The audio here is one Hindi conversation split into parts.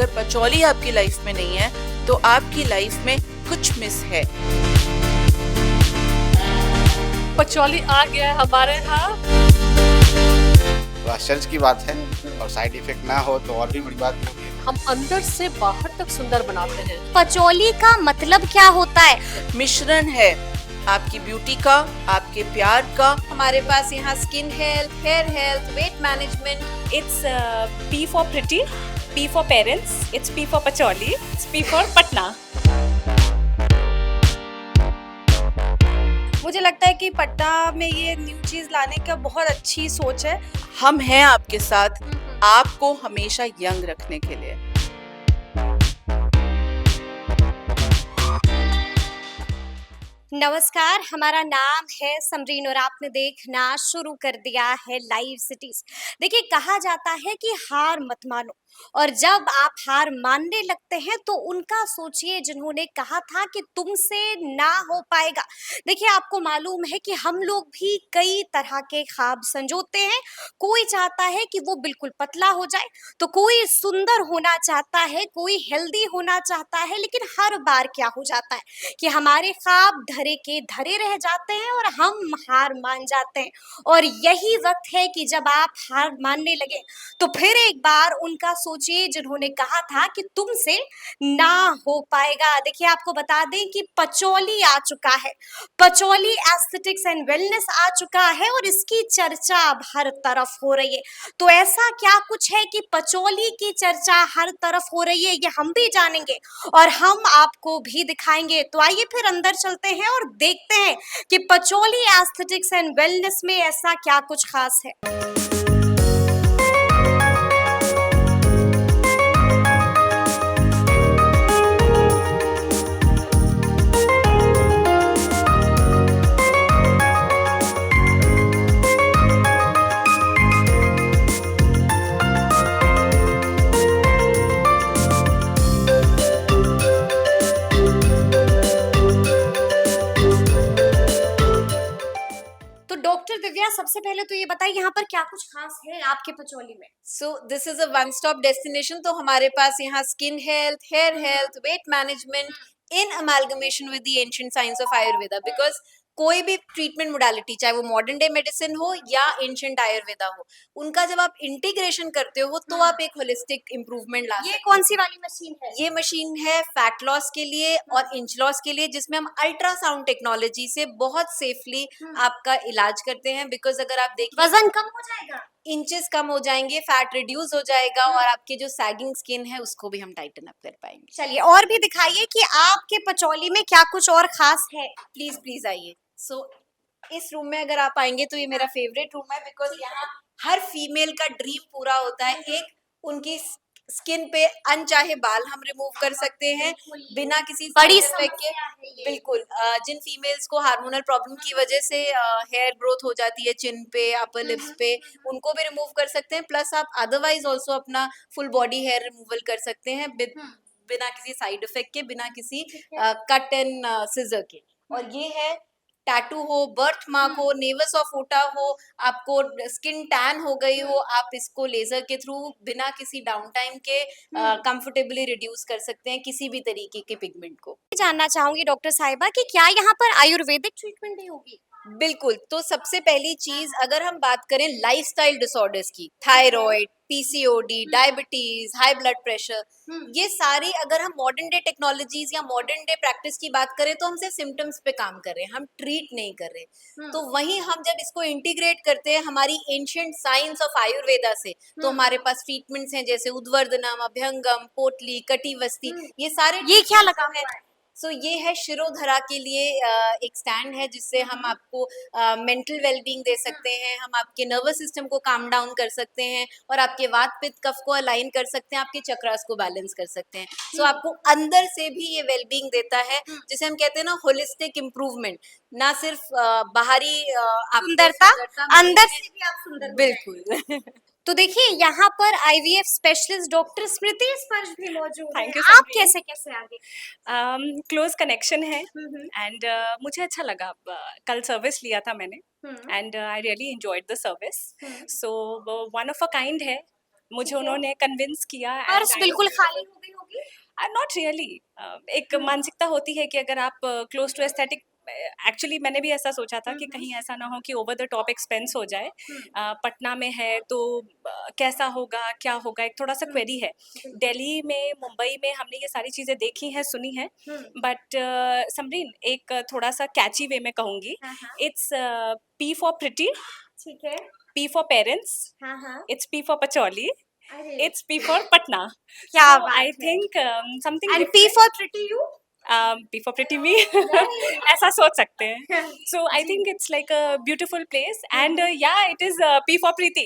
अगर पचौली आपकी लाइफ में नहीं है तो आपकी लाइफ में कुछ मिस है। पचौली आ गया है हमारे यहाँ। तो आश्चर्य की बात है और साइड इफेक्ट ना हो तो और भी बड़ी बात होगी। हम अंदर से बाहर तक सुंदर बनाते हैं। पचौली का मतलब क्या होता है? मिश्रण है आपकी ब्यूटी का, आपके प्यार का। हमारे पास यहाँ skin health, hair health, weight management. It's P for pretty, P for parents, it's P for Pacholi, it's P for Patna. मुझे लगता है कि पटना में ये न्यू चीज लाने का बहुत अच्छी सोच है। हम हैं आपके साथ, आपको हमेशा यंग रखने के लिए। नमस्कार, हमारा नाम है समरीन और आपने देखना शुरू कर दिया है लाइव सिटीज। देखिए, कहा जाता है कि हार मत मानो, और जब आप हार मानने लगते हैं तो उनका सोचिए जिन्होंने कहा था कि तुमसे ना हो पाएगा। देखिए, आपको मालूम है कि हम लोग भी कई तरह के ख्वाब संजोते हैं। कोई चाहता है कि वो बिल्कुल पतला हो जाए, तो कोई सुंदर होना चाहता है, कोई हेल्दी होना चाहता है। लेकिन हर बार क्या हो जाता है कि हमारे ख्वाब धरे के धरे रह जाते हैं और हम हार मान जाते हैं। और यही वक्त है कि जब आप हार मानने लगे तो फिर एक बार उनका सोचिए जिन्होंने कहा था कि तुमसे ना हो पाएगा। देखिए, आपको बता दें कि पचौली आ चुका है। पचौली एस्थेटिक्स एंड वेलनेस आ चुका है और इसकी चर्चा अब हर तरफ हो रही है। तो ऐसा क्या कुछ है कि पचौली की चर्चा हर तरफ हो रही है, ये हम भी जानेंगे और हम आपको भी दिखाएंगे। तो आइए फिर अंदर चलते हैं और देखते हैं कि पचौली एस्थेटिक्स एंड वेलनेस में ऐसा क्या कुछ खास है। डॉक्टर दिव्या, सबसे पहले तो ये बताइए यहाँ पर क्या कुछ खास है आपके पचौली में? So this is a one stop destination. तो हमारे पास यहाँ skin health, hair health, weight management in amalgamation with the ancient science of Ayurveda. Because कोई भी ट्रीटमेंट मोडालिटी, चाहे वो मॉडर्न डे मेडिसिन हो या एंशिएंट आयुर्वेदा हो, उनका जब आप इंटीग्रेशन करते हो तो आप एक होलिस्टिक इंप्रूवमेंट ला सकते ये हो। कौन सी वाली मशीन है? ये मशीन है फैट लॉस के लिए और इंच लॉस के लिए, जिसमें हम अल्ट्रासाउंड टेक्नोलॉजी से बहुत सेफली आपका इलाज करते हैं। बिकॉज अगर आप देखिए, वजन कम हो जाएगा, इंचेस कम हो जाएंगे, फैट रिड्यूस हो जाएगा और आपकी जो सैगिंग स्किन है उसको भी हम टाइटन अप कर पाएंगे। चलिए और भी दिखाइए कि आपके पचौली में क्या कुछ और खास है। प्लीज प्लीज आइए। सो इस रूम में अगर आप आएंगे तो ये मेरा फेवरेट रूम है। बिकॉज यहाँ हर फीमेल का ड्रीम पूरा होता है। एक, उनकी स्किन पे अनचाहे बाल हम रिमूव कर सकते हैं बिना किसी बड़ी साइड इफेक्ट के। समस्या है ये। बिल्कुल। जिन फीमेल्स को हार्मोनल प्रॉब्लम की वजह से हेयर ग्रोथ हो जाती है चिन पे, अपर लिप्स पे, उनको भी रिमूव कर सकते हैं। प्लस आप अदरवाइज ऑल्सो अपना फुल बॉडी हेयर रिमूवल कर सकते हैं बिना किसी साइड इफेक्ट के, बिना किसी कट एंड सिजर के। और ये है, टैटू हो, बर्थ मार्क हो, नेवस ऑफ ओटा हो, आपको स्किन टैन हो गई हो, आप इसको लेजर के थ्रू बिना किसी डाउन टाइम के कंफर्टेबली रिड्यूस कर सकते हैं किसी भी तरीके के पिगमेंट को। जानना चाहूंगी डॉक्टर साहिबा कि क्या यहाँ पर आयुर्वेदिक ट्रीटमेंट भी होगी? बिल्कुल। तो सबसे पहली चीज, अगर हम बात करें लाइफस्टाइल डिसऑर्डर्स की, thyroid, PCOD, diabetes, high blood pressure, ये सारी अगर हम मॉडर्न डे टेक्नोलॉजीज या मॉडर्न डे प्रैक्टिस की बात करें तो हम सिर्फ सिम्टम्स पे काम कर रहे हैं, हम ट्रीट नहीं कर रहे। तो वहीं हम जब इसको इंटीग्रेट करते हैं हमारी एंशिएंट साइंस ऑफ आयुर्वेदा से, तो हमारे पास ट्रीटमेंट्स हैं जैसे उद्वर्धनम, अभ्यंगम, पोटली, कटिवस्ती, ये सारे। ये क्या लगा है? हुआ है? सो ये है शिरोधरा के लिए एक स्टैंड है जिससे हम आपको मेंटल वेलबींग दे सकते हैं, हम आपके नर्वस सिस्टम को काम डाउन कर सकते हैं और आपके वात पित्त कफ को अलाइन कर सकते हैं, आपके चक्रास को बैलेंस कर सकते हैं। सो आपको अंदर से भी ये वेलबींग देता है, जिसे हम कहते हैं ना होलिस्टिक इम्प्रूवमेंट। ना सिर्फ बाहरी सुंदरता, अंदर से भी आप सुंदर। बिल्कुल। तो देखिए, यहाँ पर आईवीएफ स्पेशलिस्ट डॉक्टर स्मृति स्पर्श भी मौजूद है। Thank you, आप समरीन। कैसे कैसे आगे? क्लोज कनेक्शन है एंड मुझे अच्छा लगा। कल सर्विस लिया था मैंने and I really enjoyed the service. So one of a kind है मुझे ठीक है। उन्होंने कन्विंस किया पर्स एंड बिल्कुल खाली हो गई होगी? नॉट रियली एक मानसिकता होती है कि अगर आप क्लोज टू एस्थेटिक एक्चुअली मैंने भी ऐसा सोचा था कि कहीं ऐसा ना हो कि ओवर द टॉप एक्सपेंस हो जाए पटना में है तो कैसा होगा क्या होगा एक थोड़ा सा क्वेरी है दिल्ली में मुंबई में हमने ये सारी चीज़ें देखी हैं सुनी हैं बट समरीन एक थोड़ा सा कैची वे में कहूँगी इट्स पी फॉर प्रिटी ठीक है। पी फॉर पेरेंट्स हाँ, हाँ। इट्स पी फॉर पचौली अरे इट्स पी फॉर पटना क्या so बात I है। think something and P different. For pretty you? P for pretty me. ऐसा सोच सकते हैं. So I think it's like a beautiful place, and yeah, it is P for Preeti.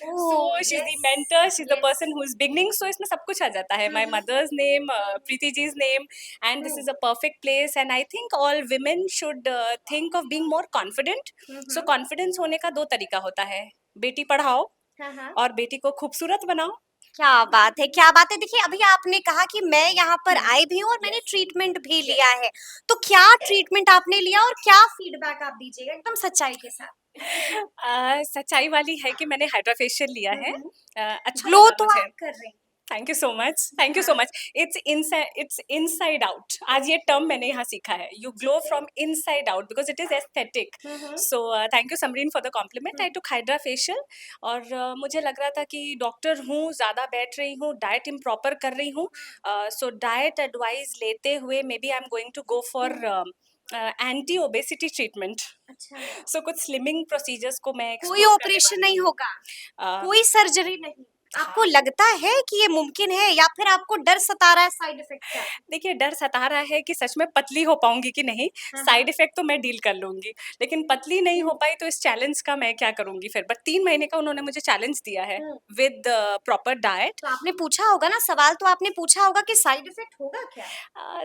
So she's the mentor, she's the person who is beginning. So इसमें सब कुछ आ जाता है. My mother's name, Preeti ji's name, and this is a perfect place. And I think all women should think of being more confident. So confidence होने का दो तरीका होता है. बेटी पढ़ाओ और बेटी को खूबसूरत बनाओ. क्या बात है, क्या बात है। देखिए अभी आपने कहा कि मैं यहाँ पर आई भी हूँ और मैंने ट्रीटमेंट भी लिया है, तो क्या ट्रीटमेंट आपने लिया और क्या फीडबैक आप दीजिएगा एकदम सच्चाई के साथ? सच्चाई वाली है कि मैंने हाइड्रा फेशियल लिया है. अच्छा ग्लो लगा तो मुझे. आप कर रहे हैं। Thank you so much, thank you so much. It's inside out. आज ये टर्म मैंने यहाँ सीखा है. You glow from inside out because it is aesthetic. So thank you Samreen for the compliment. I took hydra facial और मुझे लग रहा था कि डॉक्टर हूँ, ज़्यादा बैठ रही हूँ, डाइट इम्प्रॉपर कर रही हूँ. सो डाइट एडवाइस लेते हुए may be I am going to go for anti obesity treatment. अच्छा, सो कुछ स्लिमिंग प्रोसीजर्स को मैं कोई explore करने ऑपरेशन वाली नहीं होगा, हूँ. कोई सर्जरी नहीं? आपको लगता है कि ये मुमकिन है या फिर आपको डर सता रहा है साइड इफेक्ट का? देखिए डर सता रहा है कि सच में पतली हो पाऊंगी कि नहीं. साइड इफेक्ट तो मैं डील कर लूंगी, लेकिन पतली नहीं हो पाई तो इस चैलेंज का मैं क्या करूंगी फिर. बट 3 महीने का उन्होंने मुझे चैलेंज दिया है विद प्रॉपर डाइट. तो आपने पूछा होगा ना, सवाल तो आपने पूछा होगा कि साइड इफेक्ट होगा क्या?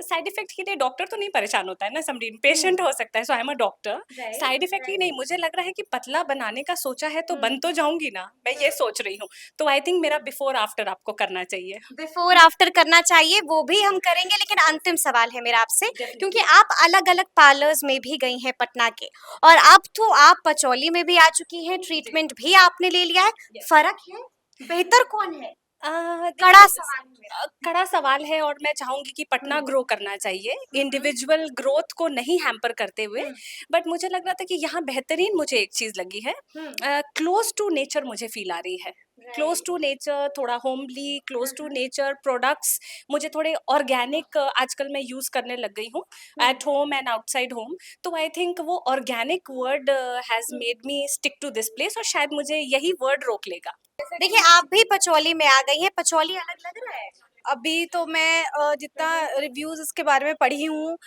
साइड इफेक्ट के लिए डॉक्टर तो नहीं परेशान होता है ना समरीन, पेशेंट हो सकता है. So I am a doctor. Right, side effect ही नहीं, मुझे लग रहा है कि पतला बनाने का सोचा है तो बन तो जाऊंगी ना, मैं ये सोच रही हूँ. तो आई थिंक मेरा बिफोर आफ्टर आपको करना चाहिए. बिफोर आफ्टर करना चाहिए, वो भी हम करेंगे, लेकिन अंतिम सवाल है मेरा आपसे, क्योंकि आप अलग अलग पार्लर्स में भी गई हैं पटना के, और अब तो आप पचौली में भी आ चुकी हैं, ट्रीटमेंट भी आपने ले लिया है, फर्क है? बेहतर कौन है? कड़ा सवाल है मेरा। कड़ा सवाल है और मैं चाहूंगी कि पटना ग्रो करना चाहिए इंडिविजुअल ग्रोथ को नहीं हैम्पर करते हुए. बट मुझे लग रहा था कि यहाँ बेहतरीन मुझे एक चीज लगी है, क्लोज टू नेचर मुझे फील आ रही है. क्लोज टू नेचर, थोड़ा homely, close to nature products मुझे थोड़े ऑर्गेनिक आजकल मैं यूज करने लग गई हूँ at home and outside home. तो आई थिंक वो organic word has made me stick to this place, और शायद मुझे यही वर्ड रोक लेगा. देखिए आप भी पचौली में आ गई हैं, पचौली अलग लग रहा है? अभी तो मैं जितना रिव्यूज इसके बारे में पढ़ी हूँ,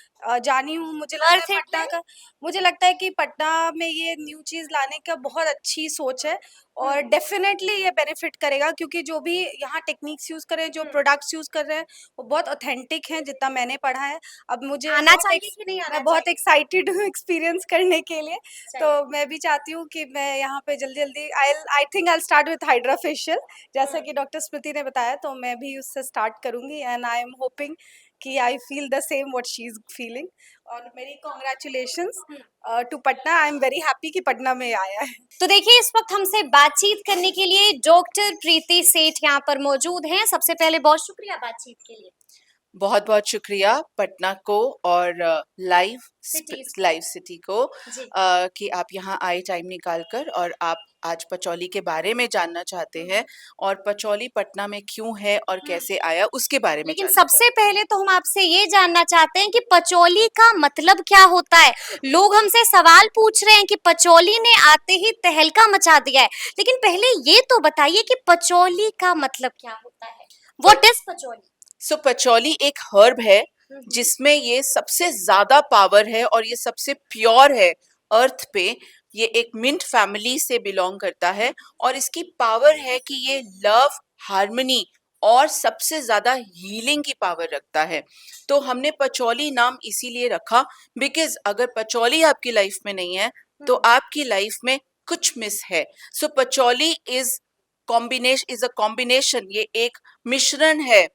जानी हूँ, मुझे लगता है कि पटना में ये न्यू चीज़ लाने का बहुत अच्छी सोच है और डेफिनेटली ये बेनिफिट करेगा, क्योंकि जो भी यहाँ टेक्निक्स यूज़ कर रहे हैं, जो प्रोडक्ट्स यूज़ कर रहे हैं, वो बहुत ऑथेंटिक हैं जितना मैंने पढ़ा है. अब मुझे आना चाहिए कि नहीं आना मैं बहुत एक्साइटेड हूँ एक्सपीरियंस करने के लिए. तो मैं भी चाहती हूँ कि मैं यहाँ पे जल्दी जल्दी I think I start with hydra facial, जैसा कि डॉक्टर स्मृति ने बताया, तो मैं भी उससे स्टार्ट करूँगी एंड आई एम होपिंग कि I feel the same what she is feeling. और मेरी congratulations to Patna. I am very happy कि पटना में आया है. तो देखिए इस वक्त हमसे बातचीत करने के लिए डॉक्टर प्रीति सेठ यहाँ पर मौजूद हैं. सबसे पहले बहुत शुक्रिया बातचीत के लिए. बहुत बहुत शुक्रिया पटना को और लाइव सिटी को जी. कि आप यहाँ आए टाइम निकाल कर, और आप आज पचौली के बारे में जानना चाहते हैं और पचौली पटना में क्यों है और कैसे आया उसके बारे में लेकिन जानना सबसे पहले तो हम आपसे ये जानना चाहते हैं कि पचौली का मतलब क्या होता है. लोग हमसे सवाल पूछ रहे हैं कि पचौली ने आते ही तहलका मचा दिया है, लेकिन पहले ये तो बताइए कि पचौली का मतलब क्या होता है. What is Patchouli? So Patchouli एक हर्ब है जिसमें ये सबसे ज्यादा पावर है और ये सबसे प्योर है अर्थ पे. ये एक मिंट फैमिली से बिलोंग करता है और इसकी पावर है कि ये लव, हार्मनी और सबसे ज्यादा हीलिंग की पावर रखता है. तो हमने पचौली नाम इसीलिए रखा बिकॉज अगर पचौली आपकी लाइफ में नहीं है तो आपकी लाइफ में कुछ मिस है. सो पचौली इज अ कॉम्बिनेशन, ये एक मिश्रण है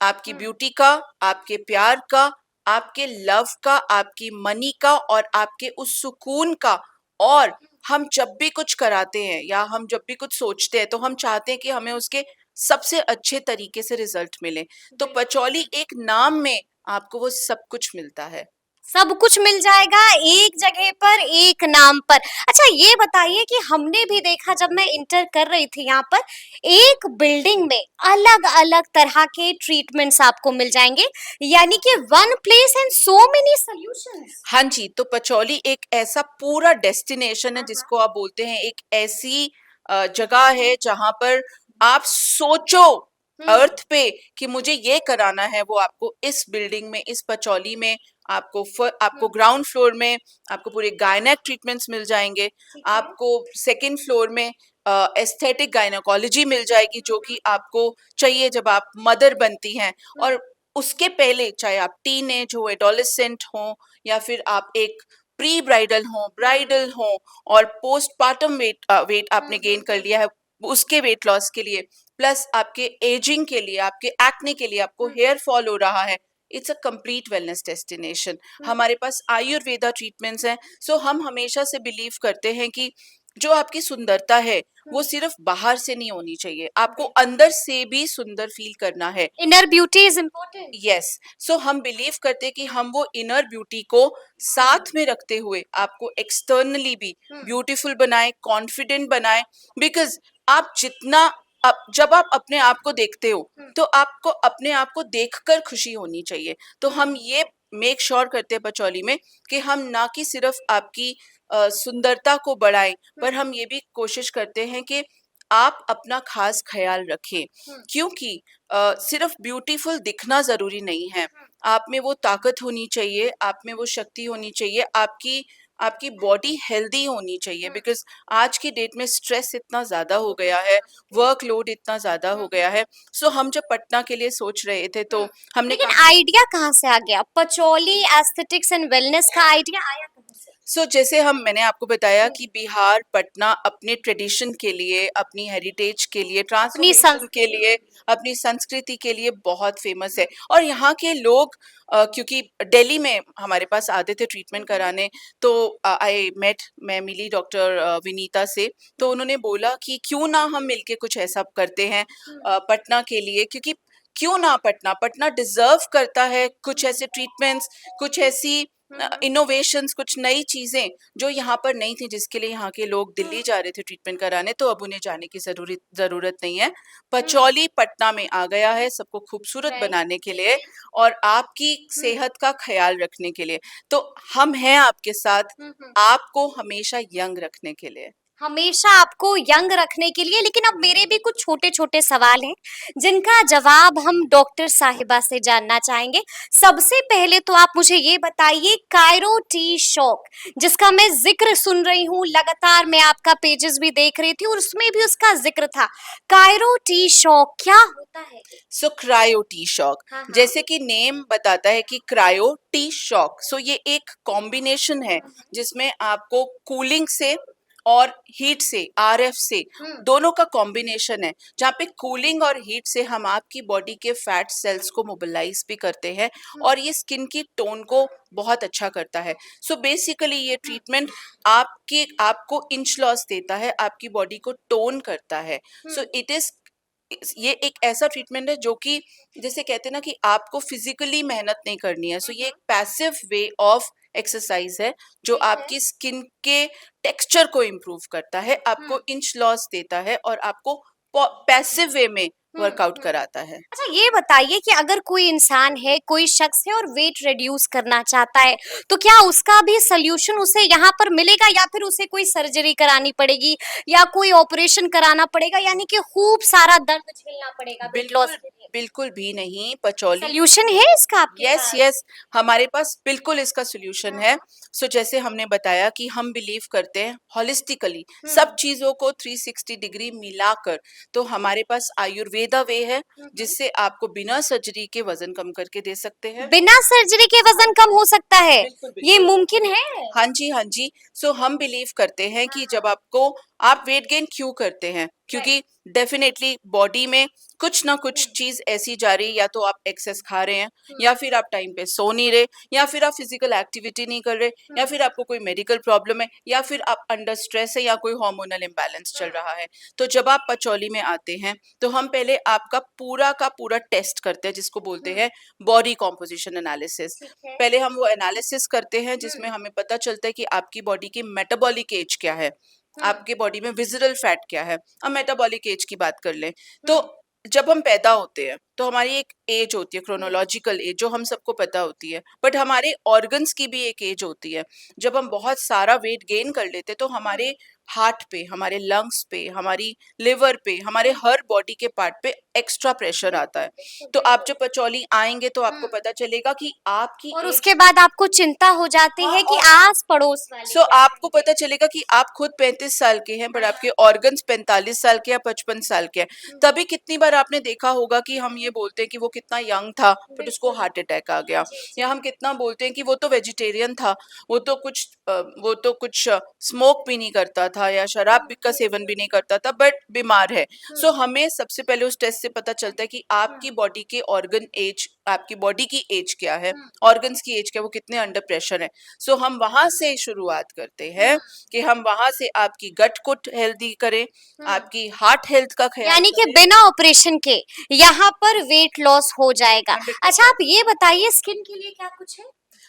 आपकी ब्यूटी का, आपके प्यार का, आपके लव का, आपकी मनी का और आपके उस सुकून का. और हम जब भी कुछ कराते हैं या हम जब भी कुछ सोचते हैं तो हम चाहते हैं कि हमें उसके सबसे अच्छे तरीके से रिजल्ट मिले। तो पचौली एक नाम में आपको वो सब कुछ मिलता है। सब कुछ मिल जाएगा एक जगह पर, एक नाम पर। अच्छा ये बताइए कि हमने भी देखा जब मैं इंटर कर रही थी यहाँ पर, एक बिल्डिंग में अलग अलग तरह के ट्रीटमेंट्स आपको मिल जाएंगे, यानी कि one place and so many solutions. हाँ जी, तो पचौली एक ऐसा पूरा डेस्टिनेशन है जिसको आप बोलते हैं, एक ऐसी जगह है जहां पर आप सोचो अर्थ पे कि मुझे ये कराना है, वो आपको इस बिल्डिंग में, इस पचौली में आपको ग्राउंड फ्लोर में आपको पूरे गायनेक ट्रीटमेंट्स मिल जाएंगे। आपको सेकंड फ्लोर में एस्थेटिक गायनेकोलॉजी मिल जाएगी, जो कि आपको चाहिए जब आप मदर बनती हैं। और उसके पहले चाहे आप टीन एज हो, एडोलेसेंट हो, या फिर आप एक प्री ब्राइडल हो, ब्राइडल हो, और पोस्टपार्टम वेट आपने गेन कर लिया है, उसके वेट लॉस के लिए, प्लस आपके एजिंग के लिए, आपके एक्ने के लिए, आपको हेयर फॉल हो रहा है, it's a complete wellness destination. हमारे पास आयुर्वेदा ट्रीटमेंट्स हैं। सो हम हमेशा से बिलीव करते हैं कि जो आपकी सुंदरता है वो सिर्फ बाहर से नहीं होनी चाहिए, आपको अंदर से भी सुंदर फील करना है। Inner beauty is important. Yes, so हम बिलीव करते हैं कि हम वो इनर ब्यूटी को साथ में रखते हुए आपको एक्सटर्नली भी ब्यूटीफुल बनाए, कॉन्फिडेंट बनाए। बिकॉज आप जितना जब आप अपने आप को देखते हो तो आपको अपने आप को देखकर खुशी होनी चाहिए। तो हम ये मेक श्योर करते हैं पचौली में कि हम ना कि सिर्फ आपकी सुंदरता को बढ़ाएं, पर हम ये भी कोशिश करते हैं कि आप अपना खास ख्याल रखें, क्योंकि सिर्फ ब्यूटीफुल दिखना जरूरी नहीं है। आप में वो ताकत होनी चाहिए, आप में वो शक्ति होनी चाहिए, आपकी बॉडी हेल्दी होनी चाहिए। बिकॉज आज की डेट में स्ट्रेस इतना ज्यादा हो गया है, वर्कलोड इतना ज्यादा हो गया है। सो हम जब पटना के लिए सोच रहे थे तो हमने लेकिन आइडिया कहाँ से आ गया? पचौली एस्थेटिक्स एंड वेलनेस का आइडिया आया कहाँ से? जैसे मैंने आपको बताया कि बिहार, पटना अपने ट्रेडिशन के लिए, अपनी हेरिटेज के लिए, ट्रांसफॉर्मेशन के लिए, अपनी संस्कृति के लिए बहुत फेमस है। और यहाँ के लोग क्योंकि दिल्ली में हमारे पास आते थे ट्रीटमेंट कराने, तो मैं मिली डॉक्टर विनीता से, तो उन्होंने बोला कि क्यों ना हम मिलके कुछ ऐसा करते हैं पटना के लिए, क्योंकि क्यों ना पटना डिजर्व करता है कुछ ऐसे ट्रीटमेंट्स, कुछ ऐसी इनोवेशंस, कुछ नई चीजें जो यहाँ पर नहीं थी, जिसके लिए यहाँ के लोग दिल्ली जा रहे थे ट्रीटमेंट कराने। तो अब उन्हें जाने की जरूरत नहीं है, पचौली पटना में आ गया है सबको खूबसूरत बनाने के लिए और आपकी सेहत का ख्याल रखने के लिए। तो हम हैं आपके साथ, आपको हमेशा यंग रखने के लिए। हमेशा आपको यंग रखने के लिए। लेकिन अब मेरे भी कुछ छोटे छोटे सवाल हैं जिनका जवाब हम डॉक्टर साहिबा से जानना चाहेंगे। सबसे पहले तो आप मुझे ये बताइए, कायरो टी शॉक जिसका मैं जिक्र सुन रही हूँ लगातार, मैं आपका पेजेस भी देख रही थी और उसमें भी उसका जिक्र था, कायरो टी शॉक क्या होता है? क्रायो टी शॉक, जैसे कि नेम बताता है कि क्रायो टी शॉक, ये एक कॉम्बिनेशन है जिसमें आपको कूलिंग से और हीट से, आरएफ से, दोनों का कॉम्बिनेशन है, जहाँ पे कूलिंग और हीट से हम आपकी बॉडी के फैट सेल्स को मोबिलाइज भी करते हैं और ये स्किन की टोन को बहुत अच्छा करता है। बेसिकली ये ट्रीटमेंट आपको इंच लॉस देता है, आपकी बॉडी को टोन करता है। ये एक ऐसा ट्रीटमेंट है जो कि जैसे कहते हैं ना कि आपको फिजिकली मेहनत नहीं करनी है। ये एक पैसिव वे ऑफ एक्सरसाइज है जो आपकी स्किन के टेक्सचर को इम्प्रूव करता है, आपको इंच लॉस देता है और आपको पैसिव वे में वर्कआउट कराता है। अच्छा ये बताइए कि अगर कोई इंसान है, कोई शख्स है और वेट रिड्यूस करना चाहता है, तो क्या उसका भी सोल्यूशन उसे यहाँ पर मिलेगा या फिर उसे कोई सर्जरी करानी पड़ेगी या कोई ऑपरेशन कराना पड़ेगा, यानी कि खूब सारा दर्द झेलना पड़ेगा वेट लॉस के लिए? बिल्कुल भी नहीं, पचौली सोल्यूशन है इसका आपके पास? यस, हमारे पास बिल्कुल इसका सोल्यूशन है। जैसे हमने बताया कि हम बिलीव करते हैं हॉलिस्टिकली, सब चीजों को 360 डिग्री मिलाकर। तो हमारे पास आयुर्वेदा वे है जिससे आपको बिना सर्जरी के वजन कम करके दे सकते हैं। बिना सर्जरी के वजन कम हो सकता है? ये मुमकिन है? हाँ जी। हम बिलीव करते हैं कि जब आप वेट गेन क्यों करते हैं, क्योंकि डेफिनेटली बॉडी में कुछ ना कुछ चीज ऐसी जा रही है, या तो आप एक्सेस खा रहे हैं, या फिर आप टाइम पे सो नहीं रहे, या फिर आप फिजिकल एक्टिविटी नहीं कर रहे, या फिर आपको कोई मेडिकल प्रॉब्लम है, या फिर आप अंडर स्ट्रेस है, या कोई हार्मोनल इम्बैलेंस चल रहा है। तो जब आप पचौली में आते हैं तो हम पहले आपका पूरा का पूरा टेस्ट करते हैं, जिसको बोलते हैं बॉडी कॉम्पोजिशन एनालिसिस। पहले हम वो एनालिसिस करते हैं जिसमें हमें पता चलता है कि आपकी बॉडी की मेटाबॉलिक एज क्या है, आपके बॉडी में विजिबल फैट क्या है। अब मेटाबॉलिक एज की बात कर लें तो जब हम पैदा होते हैं तो हमारी एक एज होती है, क्रोनोलॉजिकल एज, जो हम सबको पता होती है, बट हमारे ऑर्गन्स की भी एक एज होती है। जब हम बहुत सारा वेट गेन कर लेते तो हमारे हार्ट पे, हमारे लंग्स पे, हमारी लिवर पे, हमारे हर बॉडी के पार्ट पे एक्स्ट्रा प्रेशर आता है। तो आप जब पचौली आएंगे तो आपको पता चलेगा कि आपकी और age उसके बाद आपको चिंता हो जाती है कि आस पड़ोस वाले सो आपको पता चलेगा कि आप खुद 35 साल के हैं, बट आपके ऑर्गन्स 45 साल के या 55 साल के हैं। तभी कितनी बार आपने देखा होगा कि हम ये बोलते हैं कि वो कितना यंग था बट उसको हार्ट अटैक आ गया, या हम कितना बोलते हैं कि वो तो वेजिटेरियन था, वो तो कुछ स्मोक भी नहीं करता था या शराब का सेवन भी नहीं करता था, बट बीमार है। सो हमें सबसे पहले उस टेस्ट से पता चलता है कि आपकी बॉडी के ऑर्गन एज, आपकी बॉडी की एज क्या है, ऑर्गन्स की एज क्या है, वो कितने अंडर प्रेशर है। सो हम वहां से शुरुआत करते हैं कि हम वहां से आपकी गट को हेल्दी करें, आपकी हार्ट हेल्थ का ख्याल यानी कि करें। बिना ऑपरेशन के यहाँ पर वेट लॉस हो जाएगा। 100% अच्छा, आप ये बताइए स्किन के लिए क्या कुछ है?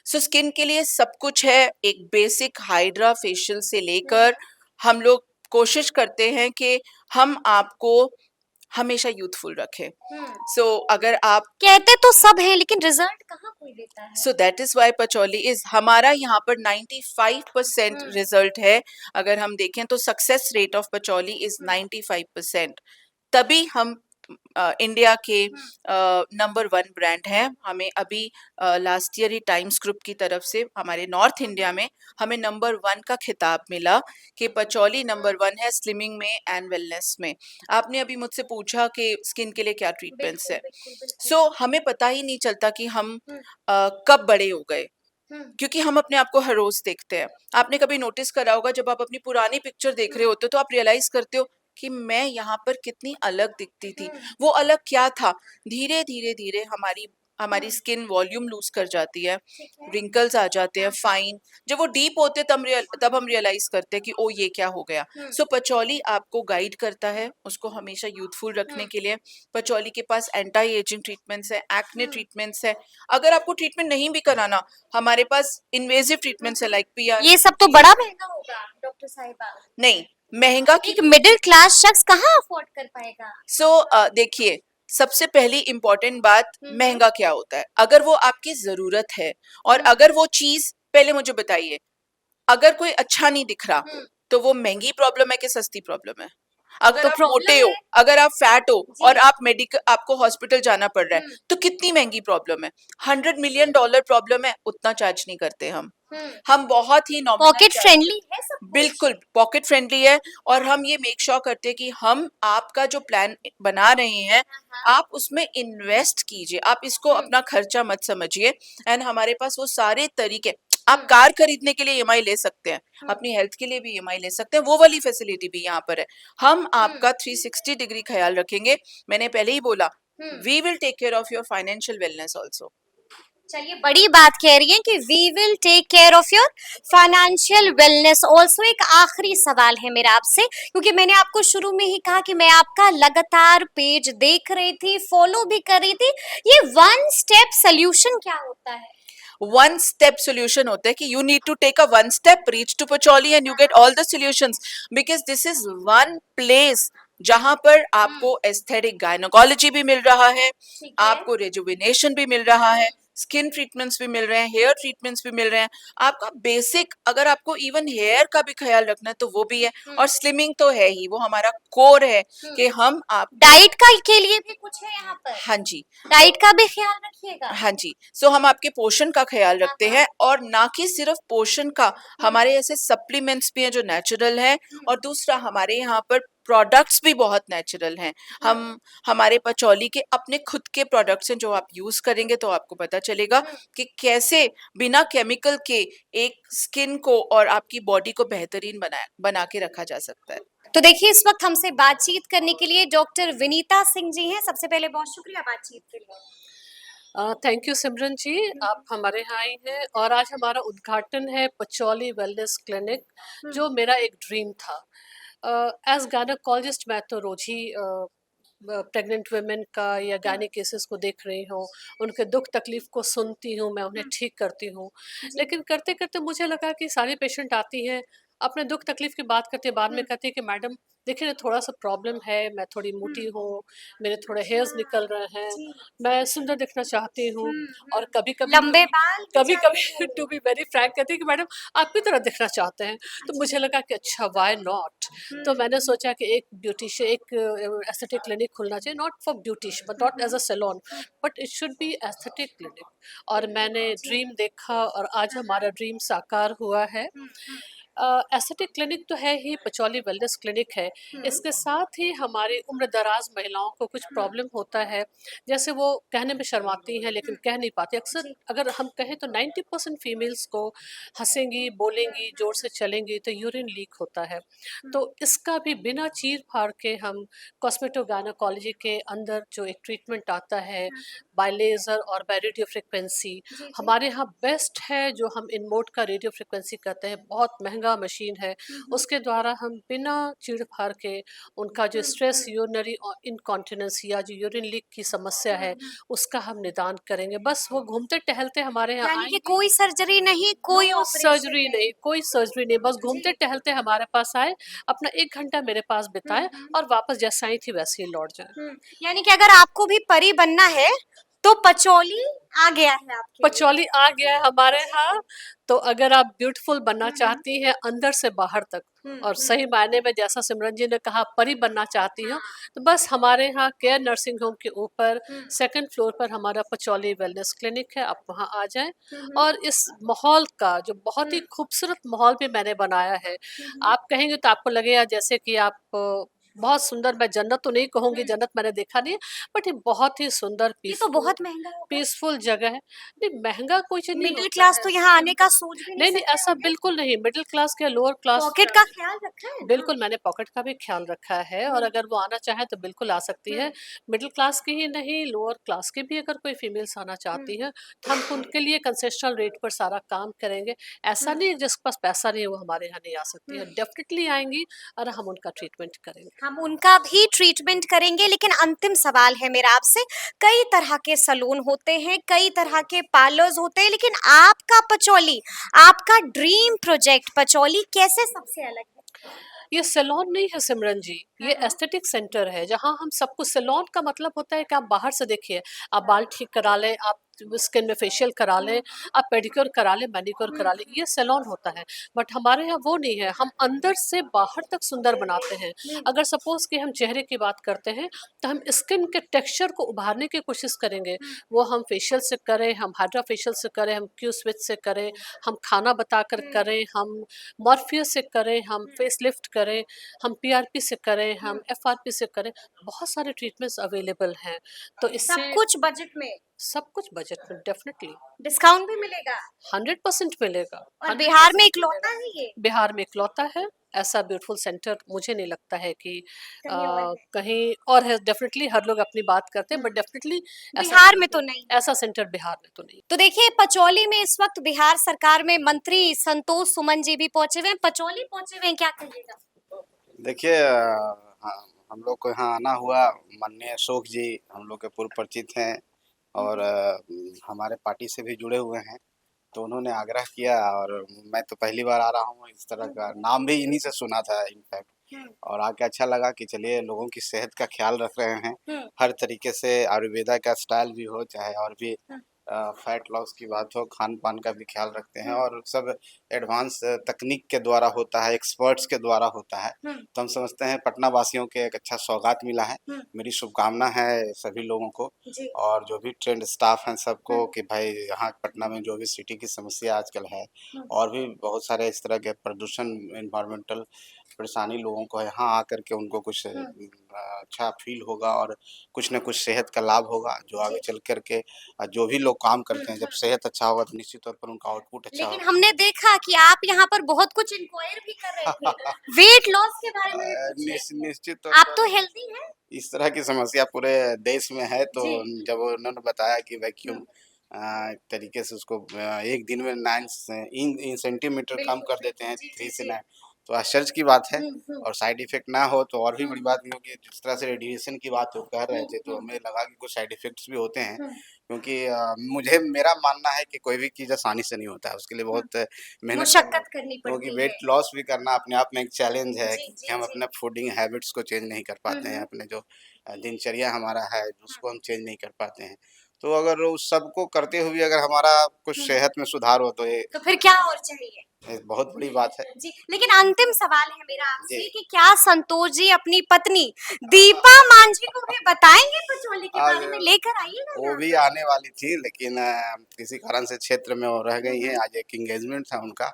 सो स्किन के लिए सब कुछ है, एक बेसिक हाइड्रा फेशियल से लेकर हम लोग कोशिश करते हैं कि हम आपको हमेशा यूथफुल रखें। सो अगर आप कहते तो सब है लेकिन रिजल्ट कहाँ कोई देता है? So that is why Patchouli is, हमारा यहाँ पर 95% रिजल्ट है। अगर हम देखें तो success rate of Patchouli is 95%। तभी हम इंडिया के नंबर 1 ब्रांड हैं। हमें अभी लास्ट ईयर ही टाइम्स ग्रुप की तरफ से हमारे नॉर्थ इंडिया में हमें नंबर 1 का खिताब मिला कि पचौली नंबर 1 है स्लिमिंग में एंड वेलनेस में। आपने अभी मुझसे पूछा कि स्किन के लिए क्या ट्रीटमेंट्स है। सो हमें पता ही नहीं चलता कि हम कब बड़े हो गए, क्योंकि हम अपने आप को हर रोज देखते हैं। आपने कभी नोटिस करा होगा जब आप अपनी पुरानी पिक्चर देख रहे होते हो तो आप रियलाइज करते हो कि मैं यहाँ पर कितनी अलग दिखती थी। वो अलग क्या था? धीरे धीरे धीरे हमारी स्किन वॉल्यूम लूज कर जाती है, रिंकल्स आ जाते हैं, फाइन। जब वो डीप होते हैं तब हम रियलाइज करते हैं कि ओ ये क्या हो गया। सो पचौली आपको गाइड करता है उसको हमेशा यूथफुल रखने के लिए। पचौली के पास एंटी एजिंग ट्रीटमेंट्स है, एक्ने ट्रीटमेंट्स है। अगर आपको ट्रीटमेंट नहीं भी कराना, हमारे पास इन्वेजिव ट्रीटमेंट्स है लाइक पीआर। ये सब तो बड़ा महंगा होगा डॉक्टर साहिबा। नहीं, महंगा एक मिडिल क्लास शख्स कहाँ अफोर्ड कर पाएगा? सो देखिए, सबसे पहली इम्पोर्टेंट बात, महंगा क्या होता है? अगर वो आपकी जरूरत है और अगर वो चीज, पहले मुझे बताइए, अगर कोई अच्छा नहीं दिख रहा तो वो महंगी प्रॉब्लम है कि सस्ती प्रॉब्लम है? अगर तो आप problem मोटे हो, है। अगर आप फैट हो और आपको हॉस्पिटल जाना पड़ रहा है तो कितनी महंगी प्रॉब्लम है? $100 मिलियन प्रॉब्लम है, उतना चार्ज नहीं करते हम बहुत ही नॉमिनल पॉकेट charge फ्रेंडली है सब कुछ। बिल्कुल पॉकेट फ्रेंडली है। और हम ये मेक श्योर करते हैं कि हम आपका जो प्लान बना रहे हैं आप उसमें इन्वेस्ट कीजिए, आप इसको अपना खर्चा मत समझिए। एंड हमारे पास वो सारे तरीके, आप कार खरीदने के लिए ईएमआई ले सकते हैं, अपनी हेल्थ के लिए भी ईएमआई ले सकते हैं, वो वाली फैसिलिटी भी यहाँ पर है। हम आपका 360 डिग्री ख्याल रखेंगे। मैंने पहले ही बोला, we will take care of your financial wellness also. चलिए, बड़ी बात कह रही है कि we will take care of your financial wellness also. एक आखिरी सवाल है मेरा आपसे, क्योंकि मैंने आपको शुरू में ही कहा कि मैं आपका लगातार पेज देख रही थी, फॉलो भी कर रही थी। ये 1 स्टेप सोल्यूशन क्या होता है? 1 स्टेप सोल्यूशन होता है कि you need to take a 1 step, reach to Patchouli and you get all the solutions, because this is 1 place जहां पर आपको एस्थेटिक गायनोकोलॉजी भी मिल रहा है, आपको रेजुविनेशन भी मिल रहा है, स्किन ट्रीटमेंट्स भी मिल रहे हैं, हेयर ट्रीटमेंट्स भी मिल रहे हैं, आपका बेसिक, अगर आपको इवन हेयर का भी ख्याल रखना है तो वो भी है, और स्लिमिंग तो है ही, वो हमारा कोर है कि हम आप डाइट का के लिए भी कुछ है यहाँ पर? हाँ जी, डाइट का भी ख्याल रखिएगा। हाँ जी। सो हम आपके पोषण का ख्याल रखते हैं, और ना कि सिर्फ पोषण का, हमारे ऐसे सप्लीमेंट्स भी हैं जो नेचुरल हैं, और दूसरा हमारे यहाँ पर प्रोडक्ट्स भी बहुत नेचुरल हैं। हमारे पचौली के अपने खुद के प्रोडक्ट्स हैं जो आप यूज करेंगे तो आपको पता चलेगा कि कैसे बिना केमिकल के एक स्किन को और आपकी बॉडी को बेहतरीन बना के रखा जा सकता है। तो देखिए इस वक्त हमसे बातचीत करने के लिए डॉक्टर विनीता सिंह जी हैं। सबसे पहले बहुत शुक्रिया बातचीत के लिए। थैंक यू सिमरन जी, आप हमारे यहाँ आई हैं और आज हमारा उद्घाटन है पचौली वेलनेस क्लिनिक, जो मेरा एक ड्रीम था। एज गायनेकोलॉजिस्ट मैं तो रोज ही प्रेग्नेंट वुमेन का या गायनी केसेस को देख रही हूँ, उनके दुख तकलीफ को सुनती हूँ, मैं उन्हें ठीक करती हूँ। लेकिन करते करते मुझे लगा कि सारी पेशेंट आती हैं, अपने दुख तकलीफ की बात करते बाद में कहती है कि मैडम देखिए ना, थोड़ा सा प्रॉब्लम है, मैं थोड़ी मोटी हूँ, मेरे थोड़े हेयर्स निकल रहे हैं, मैं सुंदर दिखना चाहती हूँ। और कभी कभी लंबे बाल भी कभी कभी चाहिए। टू बी वेरी फ्रैंक कहती है कि मैडम आपकी तरह दिखना चाहते हैं। तो मुझे लगा कि अच्छा, व्हाई नॉट। तो मैंने सोचा कि एक ब्यूटिशियन, एक एस्थेटिक क्लिनिक खुलना चाहिए, not for beautician but not as a salon, but it should be aesthetic clinic. और मैंने ड्रीम देखा और आज हमारा ड्रीम साकार हुआ है। एस्थेटिक क्लिनिक तो है ही, पचौली वेलनेस क्लिनिक है। इसके साथ ही हमारी उम्र दराज महिलाओं को कुछ प्रॉब्लम होता है, जैसे वो कहने में शर्माती हैं लेकिन कह नहीं पाती। अक्सर अगर हम कहें तो 90% फीमेल्स को हंसेंगी, बोलेंगी, जोर से चलेंगी तो यूरिन लीक होता है। तो इसका भी बिना चीर फाड़ के हम कॉस्मेटो गायनेकोलॉजी के अंदर जो एक ट्रीटमेंट आता है बाय लेज़र और बाय रेडियो फ्रिक्वेंसी, हमारे यहाँ बेस्ट है जो हम इनमोड का रेडियो फ्रिक्वेंसी कहते हैं, बहुत महंगा मशीन है। उसके द्वारा हम बिना चीड़ फाड़ के उनका जो स्ट्रेस यूरिनरी इनकॉन्टिनेंस या जो यूरिन लीक की समस्या है उसका हम निदान करेंगे। बस वो घूमते टहलते हमारे यहाँ यानी कि आएंगे, कोई सर्जरी नहीं, कोई सर्जरी नहीं, कोई सर्जरी नहीं, बस घूमते टहलते हमारे पास आए, अपना 1 घंटा मेरे पास बिताए और वापस जैसा आई थी वैसे ही लौट जाए। यानी कि अगर आपको भी परी बनना है तो पचौली आ गया है आपके लिए। पचौली आ गया है हमारे यहाँ। तो अगर आप ब्यूटीफुल बनना चाहती हैं अंदर से बाहर तक, और सही मायने में जैसा सिमरन जी ने कहा परी बनना चाहती हो, तो बस हमारे यहाँ केयर नर्सिंग होम के ऊपर 2nd फ्लोर पर हमारा पचौली वेलनेस क्लिनिक है, आप वहाँ आ जाएं। और इस माहौल का जो बहुत ही खूबसूरत माहौल भी मैंने बनाया है, आप कहेंगे तो आपको लगेगा जैसे कि आप बहुत सुंदर, मैं जन्नत तो नहीं कहूँगी, जन्नत मैंने देखा नहीं है, बट ये बहुत ही सुंदर ये तो बहुत महंगा होगा। पीसफुल जगह है। नहीं, महंगा कोई चीज नहीं मिडिल होता क्लास है। तो यहाँ आने का सोच भी नहीं नहीं नहीं, सकते ऐसा होंगे। बिल्कुल नहीं, मिडिल क्लास के लोअर क्लास पॉकेट का ख्याल रखा है। बिल्कुल मैंने पॉकेट का भी ख्याल रखा है। और अगर वो आना चाहे तो बिल्कुल आ सकती है। मिडिल क्लास की ही नहीं, लोअर क्लास की भी अगर कोई फीमेल्स आना चाहती है तो हम उनके लिए कंसेशनल रेट पर सारा काम करेंगे। ऐसा नहीं है जिसके पास पैसा नहीं है वो हमारे यहाँ नहीं आ सकती है, डेफिनेटली आएंगी और हम उनका ट्रीटमेंट करेंगे। हम उनका भी ट्रीटमेंट करेंगे, लेकिन अंतिम सवाल है मेरा आपसे। कई तरह के सलून होते हैं, कई तरह के पार्लर्स होते हैं, लेकिन आपका पचौली, आपका ड्रीम प्रोजेक्ट पचौली कैसे सबसे अलग है? ये सैलून नहीं है सिमरन जी, ये एस्थेटिक सेंटर है जहाँ हम सबको, सैलून का मतलब होता है कि आप बाहर से देखिए, आप बाल ठीक करा लें, आप स्किन में फेशियल करा लें, आप पेडिक्योर करा लें, मैनिक्योर करा लें, ये सैलून होता है। बट हमारे यहाँ वो नहीं है, हम अंदर से बाहर तक सुंदर बनाते हैं। अगर सपोज कि हम चेहरे की बात करते हैं तो हम स्किन के टेक्सचर को उभारने की कोशिश करेंगे। वो हम फेशियल से करें, हम हाइड्रा फेशियल से करें, हम क्यू स्विच से करें, हम खाना बताकर करें, हम मॉर्फियस से करें, हम फेस लिफ्ट करें, हम पीआरपी से करें, हम एफआरपी से करें, बहुत सारे ट्रीटमेंट्स अवेलेबल हैं। तो सब इससे कुछ बजट में, सब कुछ बजट में डेफिनेटली डिस्काउंट भी मिलेगा। 100% मिलेगा। और बिहार में 100% इकलौता मिलेगा। है ये। बिहार में इकलौता है ऐसा ब्यूटीफुल सेंटर, मुझे नहीं लगता है कि कहीं और है। कहीं और है। डेफिनेटली हर लोग अपनी बात करते हैं, बट डेफिनेटली बिहार में तो नहीं। ऐसा सेंटर बिहार में तो नहीं। तो देखिए पचौली में इस वक्त बिहार सरकार में मंत्री संतोष सुमन जी भी पहुंचे हुए हैं, पचौली पहुंचे हुए हैं, क्या कहिएगा? देखिए हाँ, हम लोग को यहाँ आना हुआ, माननीय अशोक जी हम लोग के पूर्व परिचित हैं और हमारे पार्टी से भी जुड़े हुए हैं, तो उन्होंने आग्रह किया और मैं तो पहली बार आ रहा हूँ, इस तरह का नाम भी इन्हीं से सुना था इनफैक्ट, और आके अच्छा लगा कि चलिए लोगों की सेहत का ख्याल रख रहे हैं हर तरीके से, आयुर्वेदा का स्टाइल भी हो चाहे और भी फैट लॉस की बात हो, खान पान का भी ख्याल रखते हैं और सब एडवांस तकनीक के द्वारा होता है, एक्सपर्ट्स के द्वारा होता है। तो हम समझते हैं पटना वासियों के एक अच्छा सौगात मिला है। मेरी शुभकामना है सभी लोगों को और जो भी ट्रेंड स्टाफ हैं सबको कि भाई यहाँ पटना में जो भी सिटी की समस्या आजकल है और भी बहुत सारे इस तरह के प्रदूषण, इन्वायरमेंटल परेशानी लोगों को यहाँ आकर के उनको कुछ अच्छा फ़ील होगा और कुछ न कुछ सेहत का लाभ होगा, जो आगे चल कर के जो भी लोग काम करते हैं, जब सेहत अच्छा होगा तो निश्चित तौर पर उनका आउटपुट अच्छा लेकिन होगा। हमने देखा कि आप यहाँ पर बहुत कुछ इंक्वायर भी कर रहे थे, वेट लॉस के बारे में भी पूछे। निश्चित तौर आप पर तो हेल्दी हैं? इस तरह की समस्या पूरे देश में है, तो जी। जब उन्होंने बताया कि वैक्यूम एक तरीके से उसको एक दिन में 9 इन सेंटीमीटर कम कर देते हैं, 3 से 9, तो आश्चर्य की बात है। और साइड इफ़ेक्ट ना हो तो और भी बड़ी बात, क्योंकि जिस तरह से रेडिएशन की बात वो कह रहे थे, तो हमें लगा कि कुछ साइड इफ़ेक्ट्स भी होते हैं। क्योंकि मेरा मानना है कि कोई भी चीज़ आसानी से नहीं होता है, उसके लिए बहुत मेहनत करना, मुशक्कत करनी क्योंकि पड़ती वेट है। लॉस भी करना अपने आप में एक चैलेंज है जी, कि जी, हम जी। अपने फूडिंग हैबिट्स को चेंज नहीं कर पाते हैं, अपने जो दिनचर्या हमारा है उसको हम चेंज नहीं कर पाते हैं। तो अगर उस सबको करते हुए अगर हमारा कुछ सेहत में सुधार हो तो ये तो फिर क्या और चाहिए? एक बहुत बड़ी बात है। जी, लेकिन अंतिम सवाल है मेरा जी। आपसे कि क्या संतोष जी अपनी पत्नी दीपा मांझी को भी बताएँगे पचौली के आज बारे में? लेकर आइएगा वो यहाँ भी पर। आने वाली थी, लेकिन किसी कारण से क्षेत्र में वो रह गई हैं। आज एक एंगेजमेंट था उनका,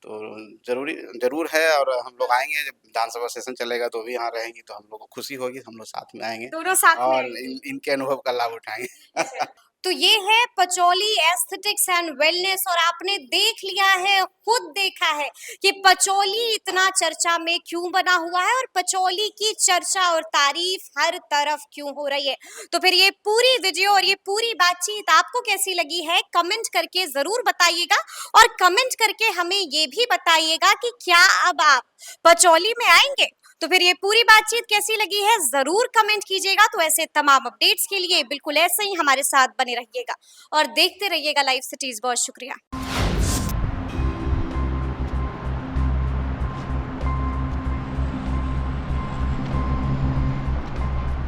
तो ज़रूर है, और हम लोग आएँगे जब विधानसभा सेशन चलेगा तो भी यहाँ रहेंगी, तो हम लोग को खुशी होगी, हम लोग साथ में आएँगे दोनों साथ में और आएँगी। इनके अनुभव का लाभ उठाएँगे। तो ये है पचौली एस्थेटिक्स एंड वेलनेस और आपने देख लिया है, खुद देखा है कि पचौली इतना चर्चा में क्यों बना हुआ है और पचौली की चर्चा और तारीफ हर तरफ क्यों हो रही है। तो फिर ये पूरी वीडियो और ये पूरी बातचीत आपको कैसी लगी है कमेंट करके जरूर बताइएगा और कमेंट करके हमें ये भी बताइएगा कि क्या अब आप पचौली में आएंगे। तो फिर ये पूरी बातचीत कैसी लगी है जरूर कमेंट कीजिएगा। तो ऐसे तमाम अपडेट्स के लिए बिल्कुल ऐसे ही हमारे साथ बने रहिएगा और देखते रहिएगा लाइव सिटीज। बहुत शुक्रिया।